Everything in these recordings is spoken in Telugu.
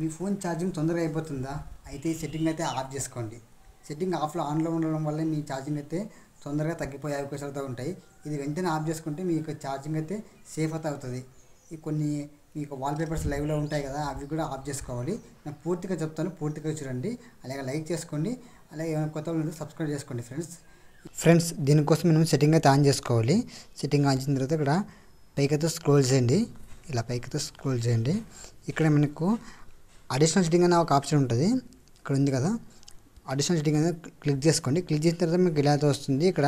మీ ఫోన్ ఛార్జింగ్ తొందరగా అయిపోతుందా? అయితే ఈ సెట్టింగ్ అయితే ఆఫ్ చేసుకోండి. సెట్టింగ్ ఆన్లో ఉండడం వల్ల మీ ఛార్జింగ్ అయితే తొందరగా తగ్గిపోయే అవకాశాలు అయితే ఉంటాయి. ఇది వెంటనే ఆఫ్ చేసుకుంటే మీ యొక్క ఛార్జింగ్ అయితే సేఫ్ అయితే అవుతుంది. ఈ కొన్ని మీకు వాల్పేపర్స్ లైవ్లో ఉంటాయి కదా, అవి కూడా ఆఫ్ చేసుకోవాలి. నేను పూర్తిగా చెప్తాను, పూర్తిగా చూడండి. అలాగే లైక్ చేసుకోండి. అలాగే ఏమైనా కొత్త వాళ్ళు సబ్స్క్రైబ్ చేసుకోండి ఫ్రెండ్స్. దీనికోసం మనం సెట్టింగ్ అయితే ఆన్ చేసుకోవాలి. సెట్టింగ్ ఆన్ చేసిన తర్వాత ఇక్కడ పైకైతే స్క్రోల్ చేయండి. ఇలా పైకైతే స్క్రోల్ చేయండి. ఇక్కడ మనకు అడిషనల్ సెట్టింగ్ అనే ఒక ఆప్షన్ ఉంటుంది. ఇక్కడ ఉంది కదా, అడిషనల్ సెట్టింగ్ అనేది క్లిక్ చేసుకోండి. క్లిక్ చేసిన తర్వాత మీకు ఇలా అయితే వస్తుంది. ఇక్కడ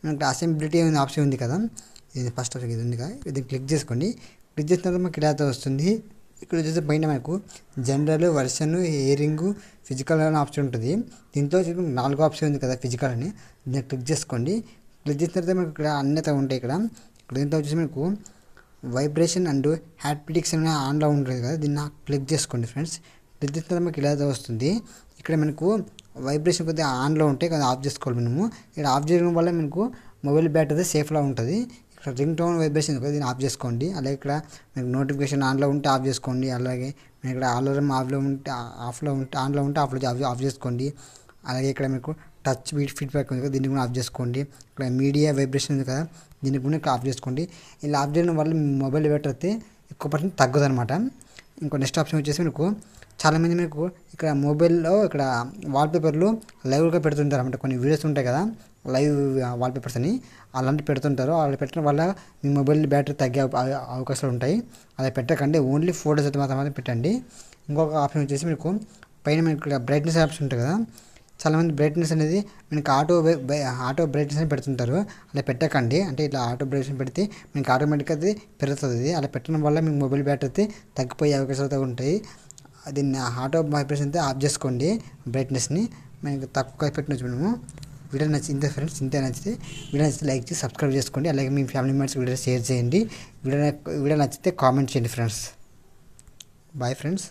మనకి అసెంబిలిటీ అనే ఆప్షన్ ఉంది కదా, ఇది ఫస్ట్ ఆప్షన్ ఇది ఉంది కదా, ఇది క్లిక్ చేసుకోండి. క్లిక్ చేసిన తర్వాత మీకు ఇలా అయితే వస్తుంది. ఇక్కడ వచ్చేసి పైన మనకు జనరల్, వర్షన్, హియరింగ్, ఫిజికల్ అనే ఆప్షన్ ఉంటుంది. దీంట్లో 4 ఆప్షన్ ఉంది కదా ఫిజికల్ అని, దీన్ని క్లిక్ చేసుకోండి. క్లిక్ చేసిన తర్వాత మనకు ఇక్కడ అన్నీ అయితే ఉంటాయి. ఇక్కడ దీంట్లో వచ్చేసి మనకు వైబ్రేషన్ అండ్ హ్యాట్ ప్రిడిక్షన్ అనే ఆన్లో ఉంటుంది కదా, దీన్ని క్లిక్ చేసుకోండి ఫ్రెండ్స్. క్లిక్ చేసిన తర్వాత మనకి ఇలా వస్తుంది. ఇక్కడ మనకు వైబ్రేషన్ కొద్దిగా ఆన్లో ఉంటే కదా ఆఫ్ చేసుకోవాలి మనము. ఇక్కడ ఆఫ్ చేయడం వల్ల మనకు మొబైల్ బ్యాటరీ సేఫ్లా ఉంటుంది. ఇక్కడ రింగ్ టోన్ వైబ్రేషన్ కదా, దీన్ని ఆఫ్ చేసుకోండి. అలాగే ఇక్కడ మీకు నోటిఫికేషన్ ఆన్లో ఉంటే ఆఫ్ చేసుకోండి. అలాగే మీకు ఇక్కడ అలారం ఆన్లో ఉంటే ఆన్లో ఉంటే ఆఫ్ చేసుకోండి. అలాగే ఇక్కడ మీకు టచ్ ఫీడ్బ్యాక్ ఉంది కదా, దీన్ని కూడా ఆఫ్ చేసుకోండి. ఇక్కడ మీడియా వైబ్రేషన్ ఉంది కదా, దీన్ని కూడా ఆఫ్ చేసుకోండి. ఇలా ఆఫ్ చేయడం వల్ల మీ మొబైల్ బ్యాటరీ అయితే ఎక్కువ పర్సెంట్ తగ్గదు అనమాట. ఇంకో నెక్స్ట్ ఆప్షన్ వచ్చేసి మీకు చాలామంది మీకు ఇక్కడ మొబైల్లో ఇక్కడ వాల్పేపర్లు లైవ్గా పెడుతుంటారు అన్నమాట. కొన్ని వీడియోస్ ఉంటాయి కదా లైవ్ వాల్పేపర్స్ అని, అలాంటివి పెడుతుంటారు. అలా పెట్టడం వల్ల మీ మొబైల్ బ్యాటరీ తగ్గే అవకాశాలు ఉంటాయి. అలా పెట్టకండి, ఓన్లీ ఫోటోస్ అయితే మాత్రం పెట్టండి. ఇంకొక ఆప్షన్ వచ్చేసి మీకు పైన మీకు ఇక్కడ బ్రైట్నెస్ ఆప్షన్ ఉంటుంది కదా, చాలామంది బ్రైట్నెస్ అనేది మనకి ఆటో బ్రైట్నెస్ అని పెడుతుంటారు. అలా పెట్టకండి. అంటే ఇట్లా ఆటో బ్రైట్నెస్ పెడితే మీకు ఆటోమేటిక్గా అది పెరుగుతుంది. అలా పెట్టడం వల్ల మీకు మొబైల్ బ్యాటరీ అయితే తగ్గిపోయే అవకాశాలు అయితే ఉంటాయి. దీన్ని ఆటో వైబ్రేషన్ అయితే ఆఫ్ చేసుకోండి. బ్రైట్నెస్ని మనకి తక్కువ పెట్టినచ్చు మనము. వీడియో నచ్చింది ఫ్రెండ్స్, ఇంతే నచ్చితే వీడియో నచ్చితే లైక్ చేసి సబ్స్క్రైబ్ చేసుకోండి. అలాగే మీ ఫ్యామిలీ మెంబర్స్ వీడియో షేర్ చేయండి. వీడియో నచ్చితే కామెంట్ చేయండి ఫ్రెండ్స్. Bye friends.